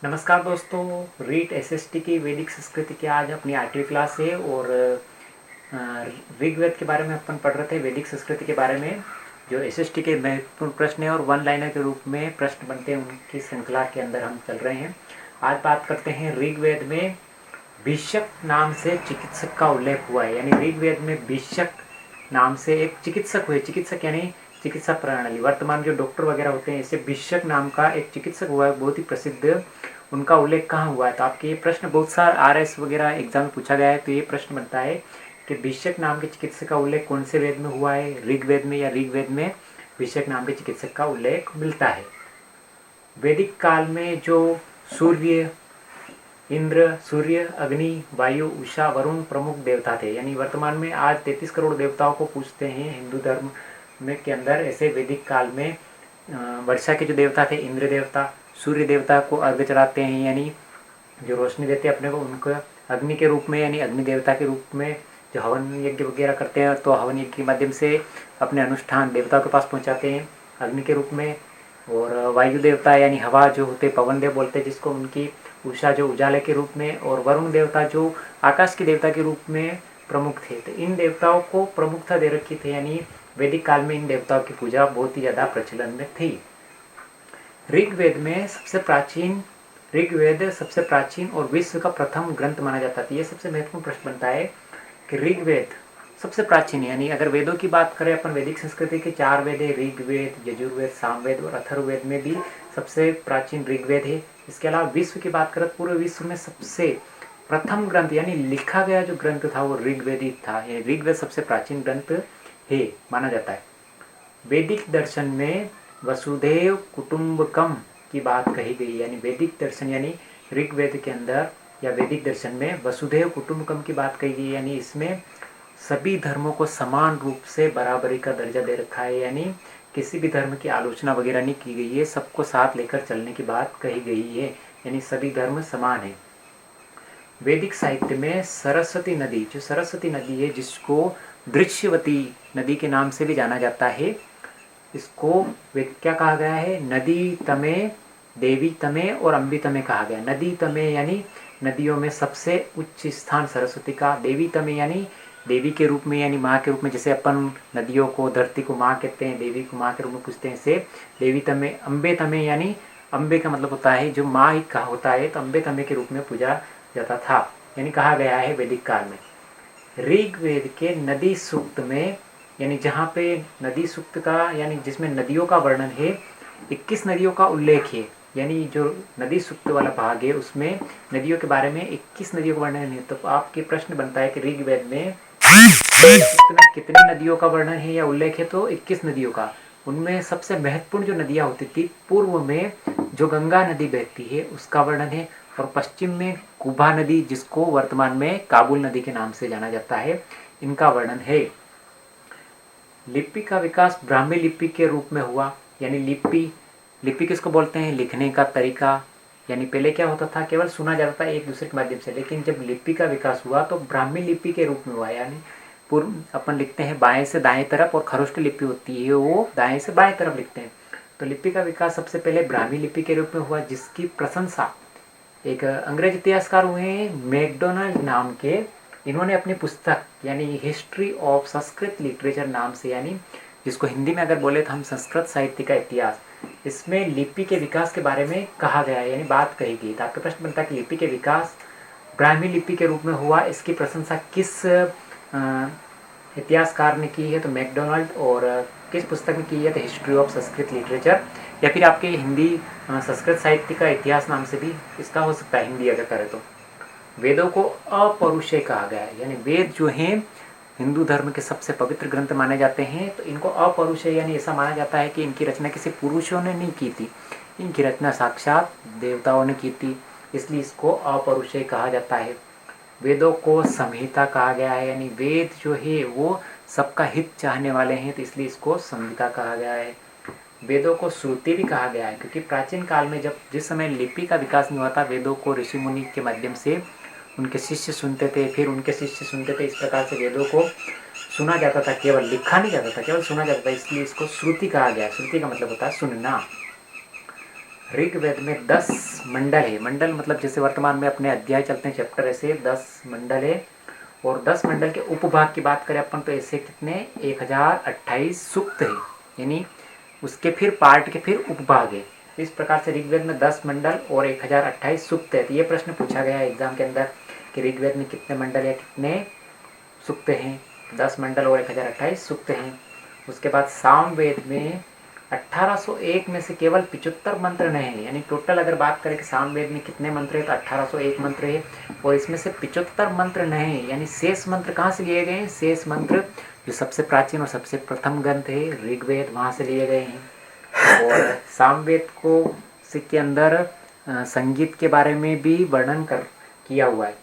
नमस्कार दोस्तों। रीट एसएसटी की वैदिक संस्कृति की आज अपनी 8वीं क्लास है और ऋग्वेद के बारे में अपन पढ़ रहे थे। वैदिक संस्कृति के बारे में जो एसएसटी के महत्वपूर्ण प्रश्न है और वन लाइनर के रूप में प्रश्न बनते हैं, उनकी श्रृंखला के अंदर हम चल रहे हैं। आज बात करते हैं ऋग्वेद में भिषक नाम से चिकित्सक का उल्लेख हुआ है। यानी ऋग्वेद में भिषक नाम से एक चिकित्सक हुए। चिकित्सक यानी चिकित्सा प्रणाली, वर्तमान जो डॉक्टर वगैरह होते हैं, इससे भिषक नाम का एक चिकित्सक हुआ है, बहुत ही प्रसिद्ध। उनका उल्लेख कहाँ हुआ है? तो आपके ये प्रश्न बहुत सारा आरएस वगैरह एग्जाम में पूछा गया है। तो ये प्रश्न बनता है कि भिषक नाम के चिकित्सक का उल्लेख कौन से वेद में हुआ है? ऋग्वेद में या ऋग्वेद में भिषक नाम के चिकित्सक का उल्लेख मिलता है। वैदिक काल में जो सूर्य, इंद्र, सूर्य, अग्नि, वायु, उषा, वरुण प्रमुख देवता थे। यानी वर्तमान में आज 33 करोड़ देवताओं को पूजते हैं हिंदू धर्म में के अंदर। ऐसे वैदिक काल में वर्षा के जो देवता थे इंद्र देवता, सूर्य देवता को अर्घ्य चढ़ाते हैं, यानी जो रोशनी देते हैं अपने को, उनको अग्नि के रूप में यानी अग्नि देवता के रूप में जो हवन यज्ञ वगैरह करते हैं, तो हवन यज्ञ के माध्यम से अपने अनुष्ठान देवताओं के पास पहुंचाते हैं अग्नि के रूप में। और वायु देवता यानी हवा जो होते, पवन देव बोलते हैं जिसको, उनकी उषा जो उजाले के रूप में, और वरुण देवता जो आकाश के देवता के रूप में प्रमुख थे। तो इन देवताओं को प्रमुखता दे रखी थी। यानी वैदिक काल में इन देवताओं की पूजा बहुत ही ज़्यादा प्रचलन में थी। ऋग्वेद सबसे प्राचीन और विश्व का प्रथम ग्रंथ माना जाता था। ये सबसे महत्वपूर्ण प्रश्न बनता है कि ऋग्वेद सबसे प्राचीन, यानी अगर वेदों की बात करें अपन, वैदिक संस्कृति के 4 वेद है, ऋग्वेद, यजुर्वेद, सामवेद और अथर्ववेद में भी सबसे प्राचीन ऋग्वेद है। इसके अलावा विश्व की बात करें, पूरे विश्व में सबसे प्रथम ग्रंथ यानी लिखा गया जो ग्रंथ था वो ऋग्वेद ही था। ऋग्वेद सबसे प्राचीन ग्रंथ है माना जाता है। वैदिक दर्शन में वसुधैव कुटुंबकम की बात कही गई। यानी वैदिक दर्शन यानी ऋग्वेद के अंदर या वैदिक दर्शन में वसुधैव कुटुंबकम की बात कही गई। यानी इसमें सभी धर्मों को समान रूप से बराबरी का दर्जा दे रखा है। यानी किसी भी धर्म की आलोचना वगैरह नहीं की गई है, सबको साथ लेकर चलने की बात कही गई है। यानी सभी धर्म समान है। वैदिक साहित्य में सरस्वती नदी, जो सरस्वती नदी है जिसको दृश्यवती नदी के नाम से भी जाना जाता है, इसको क्या कहा गया है? नदी तमे, देवी तमे और अम्बी तमे कहा गया। नदी तमे यानी नदियों में सबसे उच्च स्थान सरस्वती का, देवी तमे यानी देवी के रूप में यानी माँ के रूप में, जैसे अपन नदियों को, धरती को माँ कहते हैं, देवी को माँ के रूप में पूछते हैं, इसे देवी तमे। अम्बे तमे यानी अम्बे का मतलब होता है जो माँ ही का होता है, तो अम्बे तमे के रूप में पूजा जाता था, यानी कहा गया है वैदिक काल में। ऋग्वेद के नदी सूक्त में, यानी जहाँ पे नदी सूक्त का यानी जिसमें नदियों का वर्णन है, 21 नदियों का उल्लेख है। यानी जो नदी सूक्त वाला भाग है उसमें नदियों के बारे में 21 नदियों का वर्णन है। तो आपके प्रश्न बनता है कि ऋग्वेद में कितनी नदियों का वर्णन है या उल्लेख है? तो 21 नदियों का। उनमें सबसे महत्वपूर्ण जो नदियाँ होती थी, पूर्व में जो गंगा नदी बहती है उसका वर्णन है, और पश्चिम में कुबा नदी जिसको वर्तमान में काबुल नदी के नाम से जाना जाता है, इनका वर्णन है। लिपि का विकास ब्राह्मी लिपि के रूप में हुआ। यानी लिपि किसको बोलते हैं? लिखने का तरीका। यानी पहले क्या होता था, केवल सुना जाता था एक दूसरे के माध्यम से, लेकिन जब लिपि का विकास हुआ तो ब्राह्मी लिपि के रूप में हुआ। यानी पूर्व अपन लिखते हैं बाएं से दाएं तरफ, और खरोष्ट लिपि होती है वो दाएं से बाएं तरफ लिखते हैं। तो लिपि का विकास सबसे पहले ब्राह्मी लिपि के रूप में हुआ, जिसकी प्रशंसा एक अंग्रेज इतिहासकार हुए हैं मैकडोनाल्ड नाम के। इन्होंने अपनी पुस्तक यानी हिस्ट्री ऑफ संस्कृत लिटरेचर नाम से, यानी जिसको हिंदी में अगर बोले तो हम संस्कृत साहित्य का इतिहास, इसमें लिपि के विकास के बारे में कहा गया है, यानी बात कही गई। तो आपका प्रश्न बनता है कि लिपि के विकास ब्राह्मी लिपि के रूप में हुआ, इसकी प्रशंसा किस इतिहासकार ने की है? तो मैकडोनाल्ड। और किस पुस्तक में की है? तो हिस्ट्री ऑफ संस्कृत लिटरेचर, या फिर आपके हिंदी संस्कृत साहित्य का इतिहास नाम से भी इसका हो सकता है हिंदी अगर करें तो। वेदों को अपौरुषेय कहा गया है। यानी वेद जो हैं हिंदू धर्म के सबसे पवित्र ग्रंथ माने जाते हैं, तो इनको अपौरुषेय यानी ऐसा माना जाता है कि इनकी रचना किसी पुरुषों ने नहीं की थी, इनकी रचना साक्षात देवताओं ने की थी, इसलिए इसको अपौरुषेय कहा जाता है। वेदों को संहिता कहा गया है। यानी वेद जो है वो सबका हित चाहने वाले हैं, तो इसलिए इसको संहिता कहा गया है। वेदों को श्रुति भी कहा गया है, क्योंकि प्राचीन काल में जब जिस समय लिपि का विकास नहीं हुआ था, वेदों को ऋषि मुनि के माध्यम से उनके शिष्य सुनते थे, फिर उनके शिष्य सुनते थे। इस प्रकार से वेदों को सुना जाता था, केवल लिखा नहीं जाता था, केवल सुना जाता था, इसलिए इसको श्रुति कहा गया। श्रुति का मतलब होता है सुनना। ऋग्वेद में 10 मंडल है। मंडल मतलब जैसे वर्तमान में अपने अध्याय चलते हैं चैप्टर, ऐसे 10 मंडल है। और 10 मंडल के उपभाग की बात करें अपन तो ऐसे कितने 1028 सूक्त है, यानी उसके फिर पार्ट के फिर उपभाग है। इस प्रकार से ऋग्वेद में 10 मंडल और 1028 सूक्त है। तो ये प्रश्न पूछा गया है एग्जाम के अंदर कि ऋग्वेद में कितने मंडल या कितने सूक्त हैं। 10 मंडल और 1028 सूक्त हैं। उसके बाद सामवेद में 1801 में से केवल 75 मंत्र नहीं है, यानी टोटल अगर बात करें कि सामवेद में कितने मंत्र है तो 1801 मंत्र है, और इसमें से 75 मंत्र नहीं है, यानी शेष मंत्र कहाँ से लिए गए हैं? शेष मंत्र जो सबसे प्राचीन और सबसे प्रथम ग्रंथ है ऋग्वेद, वहाँ से लिए गए हैं। और सामवेद को के अंदर संगीत के बारे में भी वर्णन किया हुआ है।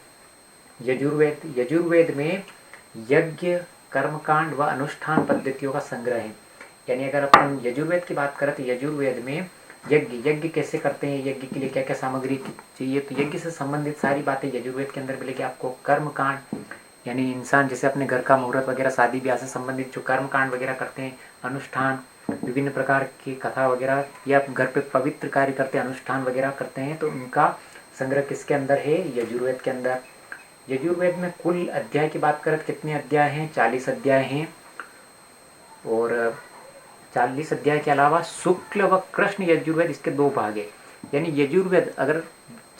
यजुर्वेद में यज्ञ, कर्मकांड व अनुष्ठान पद्धतियों का संग्रह है। यानी अगर अपन यजुर्वेद की बात करें तो यजुर्वेद में यज्ञ कैसे करते हैं, यज्ञ के लिए क्या क्या सामग्री चाहिए, तो यज्ञ से संबंधित सारी बातें यजुर्वेद के अंदर मिलेगी आपको। कर्मकांड यानी इंसान जैसे अपने घर का मुहूर्त वगैरह, शादी ब्याह से संबंधित जो कर्मकांड वगैरह करते हैं, अनुष्ठान विभिन्न प्रकार की कथा वगैरह, या घर पे पवित्र कार्य करते हैं, अनुष्ठान वगैरह करते हैं, तो उनका संग्रह किसके अंदर है? यजुर्वेद के अंदर। यजुर्वेद में कुल अध्याय की बात करें तो कितने अध्याय हैं? 40 अध्याय हैं। और 40 अध्याय के अलावा शुक्ल व कृष्ण यजुर्वेद, इसके 2 भाग है। यानी यजुर्वेद अगर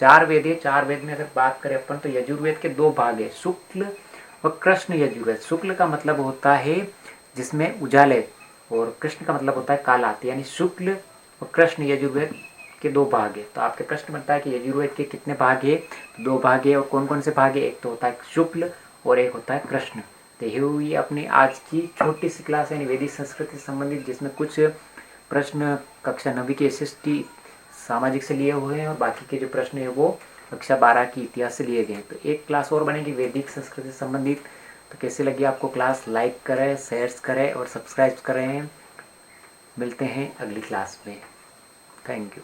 4 वेद है, 4 वेद में अगर बात करें अपन तो यजुर्वेद के 2 भाग है, शुक्ल व कृष्ण यजुर्वेद। शुक्ल का मतलब होता है जिसमें उजाले, और कृष्ण का मतलब होता है काला। यानी शुक्ल व कृष्ण यजुर्वेद के 2 भाग है। तो आपके प्रश्न बनता है कि यजुर्वेद के कितने भाग है? 2 भाग है। और कौन कौन से भाग है? एक तो होता है शुक्ल और एक होता है कृष्ण। तो ये हुई अपनी आज की छोटी सी क्लास, यानी वैदिक संस्कृति से संबंधित, जिसमें कुछ प्रश्न कक्षा 9 की SST सामाजिक से लिए हुए हैं और बाकी के जो प्रश्न है वो कक्षा 12 की इतिहास से लिए गए हैं। तो एक क्लास और बनेगी वैदिक संस्कृति से संबंधित। तो कैसे लगी आपको क्लास? लाइक करें, शेयर करें और सब्सक्राइब करें। मिलते हैं अगली क्लास में। Thank you.